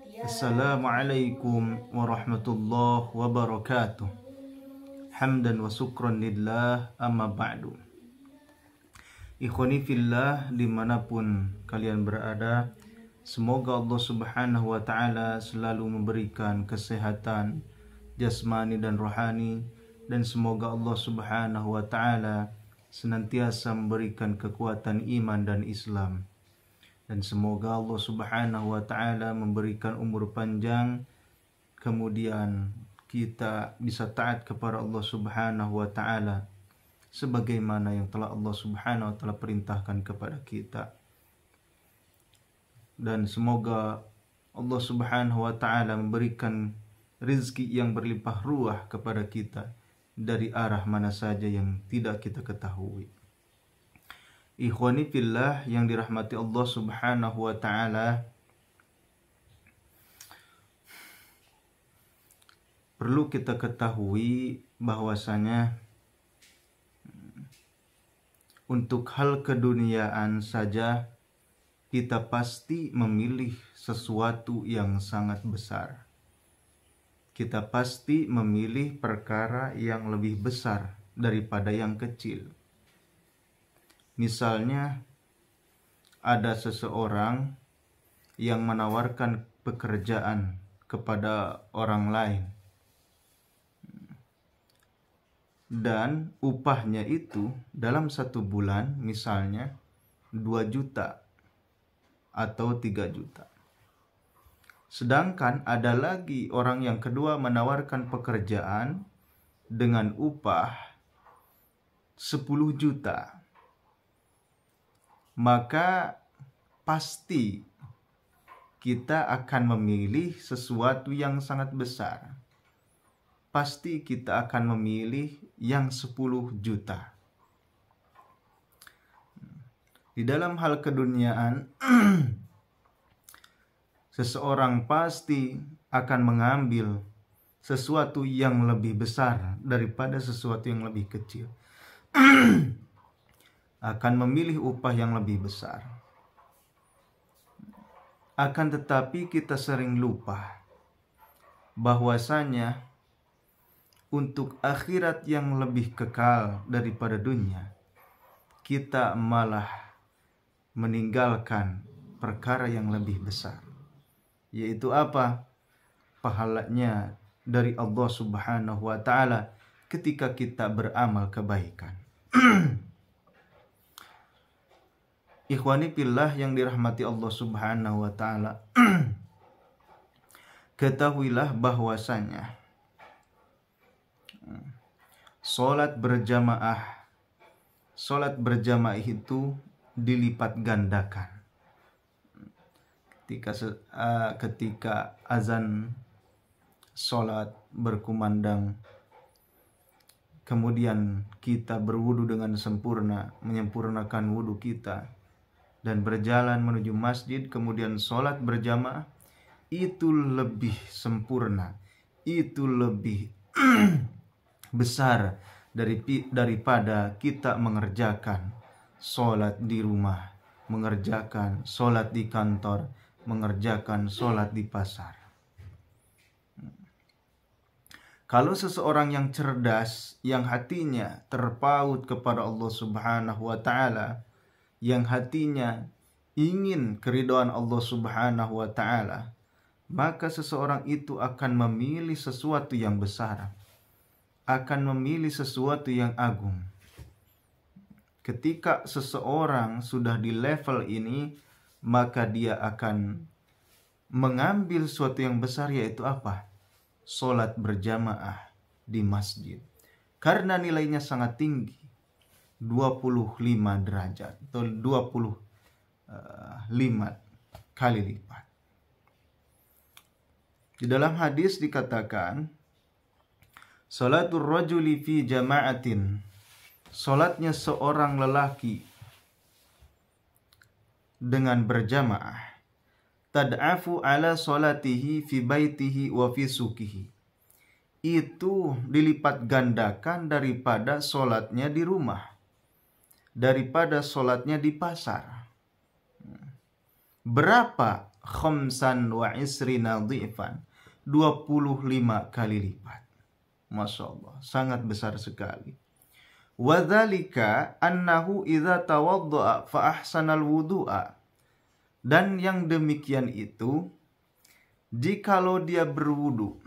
Assalamualaikum warahmatullahi wabarakatuh. Hamdan wa syukran lillah, amma ba'du. Ikhwani fillah, dimanapun kalian berada, semoga Allah subhanahu wa ta'ala selalu memberikan kesehatan jasmani dan rohani, dan semoga Allah subhanahu wa ta'ala senantiasa memberikan kekuatan iman dan Islam. Dan semoga Allah subhanahu wa ta'ala memberikan umur panjang, kemudian kita bisa taat kepada Allah subhanahu wa ta'ala sebagaimana yang telah Allah subhanahu wa ta'ala perintahkan kepada kita. Dan semoga Allah subhanahu wa ta'ala memberikan rizki yang berlimpah ruah kepada kita dari arah mana saja yang tidak kita ketahui. Ikhwani fillah yang dirahmati Allah subhanahu wa ta'ala, perlu kita ketahui bahwasanya untuk hal keduniaan saja kita pasti memilih sesuatu yang sangat besar. Kita pasti memilih perkara yang lebih besar daripada yang kecil. Misalnya, ada seseorang yang menawarkan pekerjaan kepada orang lain, dan upahnya itu dalam 1 bulan misalnya 2 juta atau 3 juta. Sedangkan ada lagi orang yang kedua menawarkan pekerjaan dengan upah 10 juta. Maka pasti kita akan memilih sesuatu yang sangat besar. Pasti kita akan memilih yang 10 juta. Di dalam hal keduniaan, seseorang pasti akan mengambil sesuatu yang lebih besar daripada sesuatu yang lebih kecil. Akan memilih upah yang lebih besar. Akan tetapi kita sering lupa bahwasanya untuk akhirat yang lebih kekal daripada dunia, kita malah meninggalkan perkara yang lebih besar. Yaitu apa? Pahalanya dari Allah subhanahu wa ta'ala ketika kita beramal kebaikan. Ikhwani fillah yang dirahmati Allah subhanahu wa ta'ala, ketahuilah bahwasanya Sholat berjamaah itu dilipat gandakan. Ketika azan sholat berkumandang, kemudian kita berwudu dengan sempurna, menyempurnakan wudu kita, dan berjalan menuju masjid, kemudian sholat berjamaah, itu lebih sempurna, itu lebih besar daripada kita mengerjakan sholat di rumah, mengerjakan sholat di kantor, mengerjakan sholat di pasar. Kalau seseorang yang cerdas, yang hatinya terpaut kepada Allah subhanahu wa ta'ala, yang hatinya ingin keridhaan Allah subhanahu wa ta'ala, maka seseorang itu akan memilih sesuatu yang besar, akan memilih sesuatu yang agung. Ketika seseorang sudah di level ini, maka dia akan mengambil sesuatu yang besar, yaitu apa? Sholat berjamaah di masjid. Karena nilainya sangat tinggi, 25 derajat atau 25 kali lipat. Di dalam hadis dikatakan, Salatul rajuli fi jama'atin, salatnya seorang lelaki dengan berjamaah, tad'afu ala salatihi fi baitihi wa fi sukihi, itu dilipat gandakan daripada salatnya di rumah, daripada salatnya di pasar. Berapa khamsan wa isrina dhi'fan, 25 kali lipat. Masya Allah, sangat besar sekali. Wa dzalika annahu idza tawadda'a fa ahsanal wudu'a. Dan yang demikian itu, jikalau dia berwudu,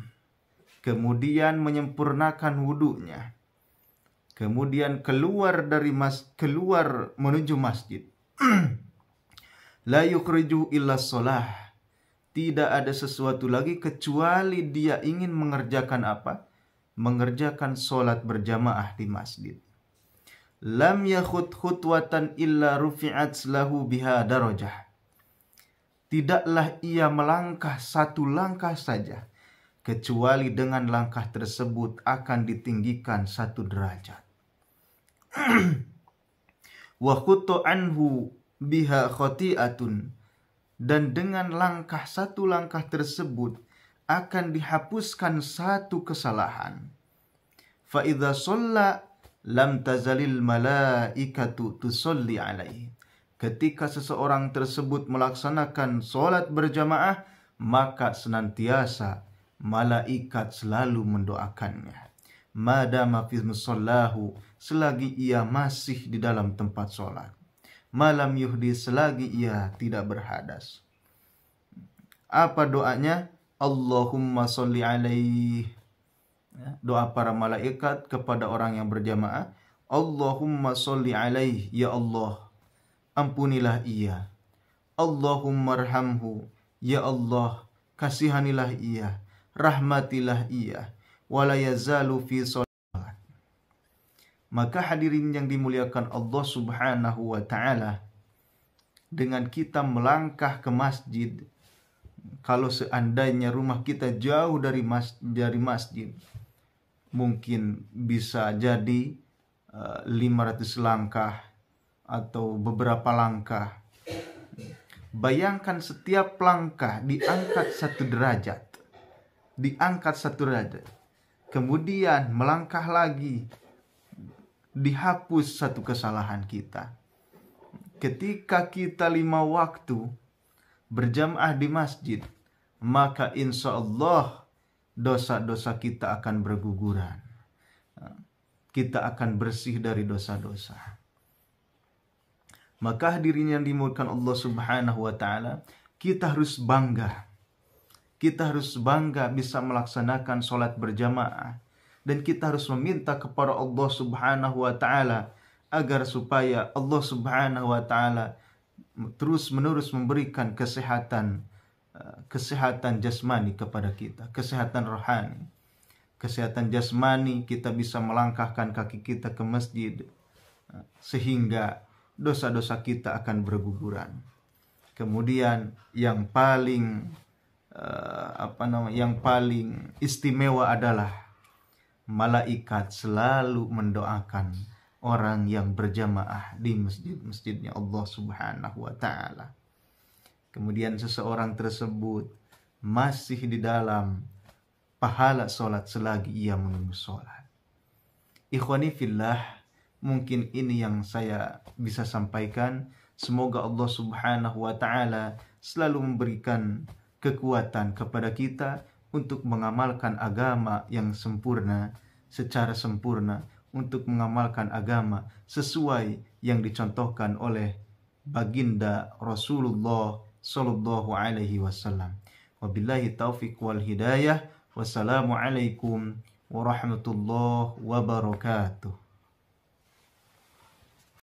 kemudian menyempurnakan wudunya, kemudian keluar menuju masjid, la yukhriju illa shalah, tidak ada sesuatu lagi kecuali dia ingin mengerjakan apa? Mengerjakan sholat berjamaah di masjid. Lam yakhut khutwatan illa rufi'at lahu biha darajah. Tidaklah ia melangkah satu langkah saja, kecuali dengan langkah tersebut akan ditinggikan satu derajat. Wa khuttu anhu biha khati'atun, dan dengan satu langkah tersebut akan dihapuskan satu kesalahan. Fa idza shalla lam tazalil malaikatu tusolli alaihi. Ketika seseorang tersebut melaksanakan sholat berjamaah, maka senantiasa malaikat selalu mendoakannya. Madama fi musallahu, selagi ia masih di dalam tempat sholat. Malam yuhdi, selagi ia tidak berhadas. Apa doanya? Allahumma sholli alaihi. Doa para malaikat kepada orang yang berjamaah. Allahumma sholli alaihi, ya Allah, ampunilah ia. Allahumma arhamhu, ya Allah, kasihanilah ia. Rahmatilah ia. Wala yazalu fi sholat. Maka hadirin yang dimuliakan Allah subhanahu wa ta'ala, dengan kita melangkah ke masjid, kalau seandainya rumah kita jauh dari masjid, mungkin bisa jadi 500 langkah atau beberapa langkah. Bayangkan setiap langkah diangkat satu derajat. Kemudian melangkah lagi, dihapus satu kesalahan kita. Ketika kita 5 waktu berjamaah di masjid, maka insya Allah dosa-dosa kita akan berguguran. Kita akan bersih dari dosa-dosa. Maka hadirin yang dimuliakan Allah subhanahu wa ta'ala, kita harus bangga. Kita harus bangga bisa melaksanakan sholat berjamaah. Dan kita harus meminta kepada Allah subhanahu wa ta'ala agar supaya Allah subhanahu wa ta'ala terus menerus memberikan kesehatan jasmani kepada kita, kesehatan rohani. Kesehatan jasmani, kita bisa melangkahkan kaki kita ke masjid sehingga dosa-dosa kita akan berguguran. Kemudian yang paling istimewa adalah malaikat selalu mendoakan orang yang berjamaah di masjidnya Allah subhanahu wa ta'ala. Kemudian seseorang tersebut masih di dalam pahala sholat selagi ia menunggu sholat. Ikhwani fillah, mungkin ini yang saya bisa sampaikan. Semoga Allah subhanahu wa ta'ala selalu memberikan kekuatan kepada kita untuk mengamalkan agama yang sempurna, secara sempurna, untuk mengamalkan agama sesuai yang dicontohkan oleh baginda Rasulullah sallallahu alaihi wasallam. Wabillahi taufiq wal hidayah. Wassalamualaikum warahmatullahi wabarakatuh.